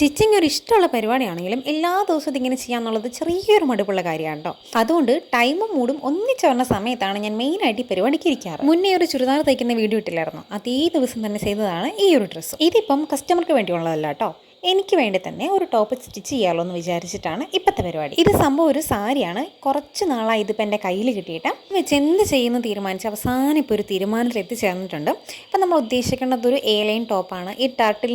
Stitching ഒരു ഇഷ്ടമുള്ള പരിപാടിയാണെങ്കിലും എല്ലാ ദിവസവും ഇതിങ്ങനെ ചെയ്യാന്നുള്ളത് ചെറിയൊരു മടുപ്പുള്ള കാര്യമാണ് കേട്ടോ. അതുകൊണ്ട് ടൈമും മൂഡും ഒന്നിച്ച് വരുന്ന സമയത്താണ് ഞാൻ മെയിനായിട്ട് ഈ പരിപാടിക്ക് ഇരിക്കാറ്. മുന്നേ ഒരു ചുരിദാർ തയ്ക്കുന്ന വീഡിയോ ഇട്ടില്ലായിരുന്നു, അതേ ദിവസം തന്നെ ചെയ്തതാണ് ഈ ഒരു ഡ്രസ്സ്. ഇതിപ്പം കസ്റ്റമർക്ക് വേണ്ടിയുള്ളതല്ല കേട്ടോ, എനിക്ക് വേണ്ടി തന്നെ ഒരു ടോപ്പ് സ്റ്റിച്ച് ചെയ്യാമല്ലോ എന്ന് വിചാരിച്ചിട്ടാണ് ഇപ്പോഴത്തെ പരിപാടി. ഇത് സംഭവം ഒരു സാരിയാണ്. കുറച്ച് നാളായി ഇതിപ്പോൾ എൻ്റെ കയ്യിൽ കിട്ടിയിട്ട് വെച്ച് എന്ത് ചെയ്യുന്നു തീരുമാനിച്ച് അവസാനം ഇപ്പോൾ ഒരു തീരുമാനത്തിൽ എത്തിച്ചേർന്നിട്ടുണ്ട്. ഇപ്പം നമ്മൾ ഉദ്ദേശിക്കേണ്ടത് ഒരു എ ലൈൻ ടോപ്പാണ്. ഈ ടർട്ടിൽ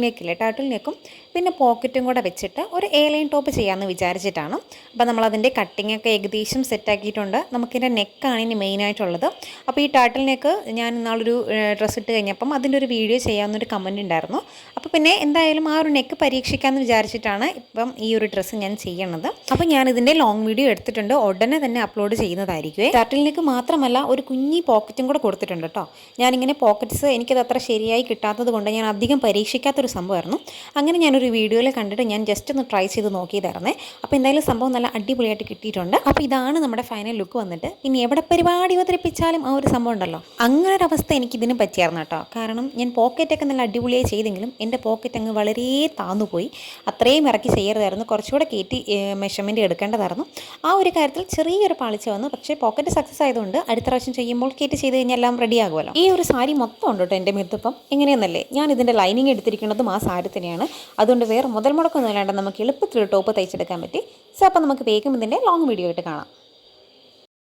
നെക്കും പിന്നെ പോക്കറ്റും കൂടെ വെച്ചിട്ട് ഒരു എ ലൈൻ ടോപ്പ് ചെയ്യാമെന്ന് വിചാരിച്ചിട്ടാണ്. അപ്പോൾ നമ്മളതിൻ്റെ കട്ടിങ്ങൊക്കെ ഏകദേശം സെറ്റാക്കിയിട്ടുണ്ട്. നമുക്കിൻ്റെ നെക്കാണ് ഇനി മെയിനായിട്ടുള്ളത്. അപ്പോൾ ഈ ടർട്ടിൽ നെക്ക് ഞാൻ ഇന്നാളൊരു ഡ്രസ്സ് ഇട്ട് കഴിഞ്ഞപ്പം അതിൻ്റെ ഒരു വീഡിയോ ചെയ്യാമെന്നൊരു കമൻറ്റ് ഉണ്ടായിരുന്നു. അപ്പോൾ പിന്നെ എന്തായാലും ആ ഒരു നെക്ക് പരീക്ഷിക്കാമെന്ന് വിചാരിച്ചിട്ടാണ് ഇപ്പം ഈ ഒരു ഡ്രസ്സ് ഞാൻ ചെയ്യണത്. അപ്പോൾ ഞാനിതിൻ്റെ ലോങ് വീഡിയോ എടുത്തിട്ടുണ്ട്, ഉടനെ തന്നെ അപ്ലോഡ് ചെയ്യുന്നതായിരിക്കും. ടർട്ടിൽ നെക്ക് മാത്രമല്ല ഒരു കുഞ്ഞി പോക്കറ്റും കൂടെ കൊടുത്തിട്ടുണ്ട് കേട്ടോ. ഞാനിങ്ങനെ പോക്കറ്റ്സ് എനിക്കത് അത്ര ശരിയായി കിട്ടാത്തത് കൊണ്ട് ഞാൻ അധികം പരീക്ഷിക്കാത്തൊരു സംഭവമായിരുന്നു. അങ്ങനെ ഞാനൊരു വീഡിയോയിൽ കണ്ടിട്ട് ഞാൻ ജസ്റ്റ് ഒന്ന് ട്രൈ ചെയ്ത് നോക്കിയതായിരുന്നേ. അപ്പോൾ എന്തായാലും സംഭവം നല്ല അടിപൊളിയായിട്ട് കിട്ടിയിട്ടുണ്ട്. അപ്പോൾ ഇതാണ് നമ്മുടെ ഫൈനൽ ലുക്ക് വന്നിട്ട്. ഇനി എവിടെ പരിപാടി അവതരിപ്പിച്ചാലും ആ ഒരു സംഭവം ഉണ്ടല്ലോ, അങ്ങനെ ഒരു അവസ്ഥ എനിക്കിതിന് പറ്റിയായിരുന്നു കേട്ടോ. കാരണം ഞാൻ പോക്കറ്റൊക്കെ നല്ല അടിപൊളിയായി ചെയ്തെങ്കിലും എൻ്റെ പോക്കറ്റ് അങ്ങ് വളരെ താന്നുപോയി. അത്രയും ഇറക്കി ചെയ്യരുതായിരുന്നു, കുറച്ചുകൂടെ കയറ്റി മെഷർമെൻറ്റ് എടുക്കേണ്ടതായിരുന്നു. ആ ഒരു കാര്യത്തിൽ ചെറിയൊരു പാളിച്ച വന്നു. പക്ഷേ പോക്കറ്റ് സക്സസ് ആയതുകൊണ്ട് അടുത്ത പ്രാവശ്യം ചെയ്യുമ്പോൾ കയറ്റി ചെയ്ത് കഴിഞ്ഞാൽ എല്ലാം റെഡി ആകുമല്ലോ. ഈ ഒരു സാരി മൊത്തം ഉണ്ട് കേട്ടോ എൻ്റെ മെടുത്തപ്പം. എങ്ങനെയെന്നല്ലേ, ഞാൻ ഇതിൻ്റെ ലൈനിങ് എടുത്തിരിക്കുന്നതും ആ സാരി തന്നെയാണ്. അതുകൊണ്ട് വേറെ മുതൽ മുടക്കൊന്നും ഇല്ലാണ്ട് നമുക്ക് എളുപ്പത്തിൽ ടോപ്പ് തയ്ച്ചെടുക്കാൻ പറ്റി. സോ അപ്പോൾ നമുക്ക് വേഗം ഇതിൻ്റെ ലോങ് വീഡിയോ ആയിട്ട് കാണാം.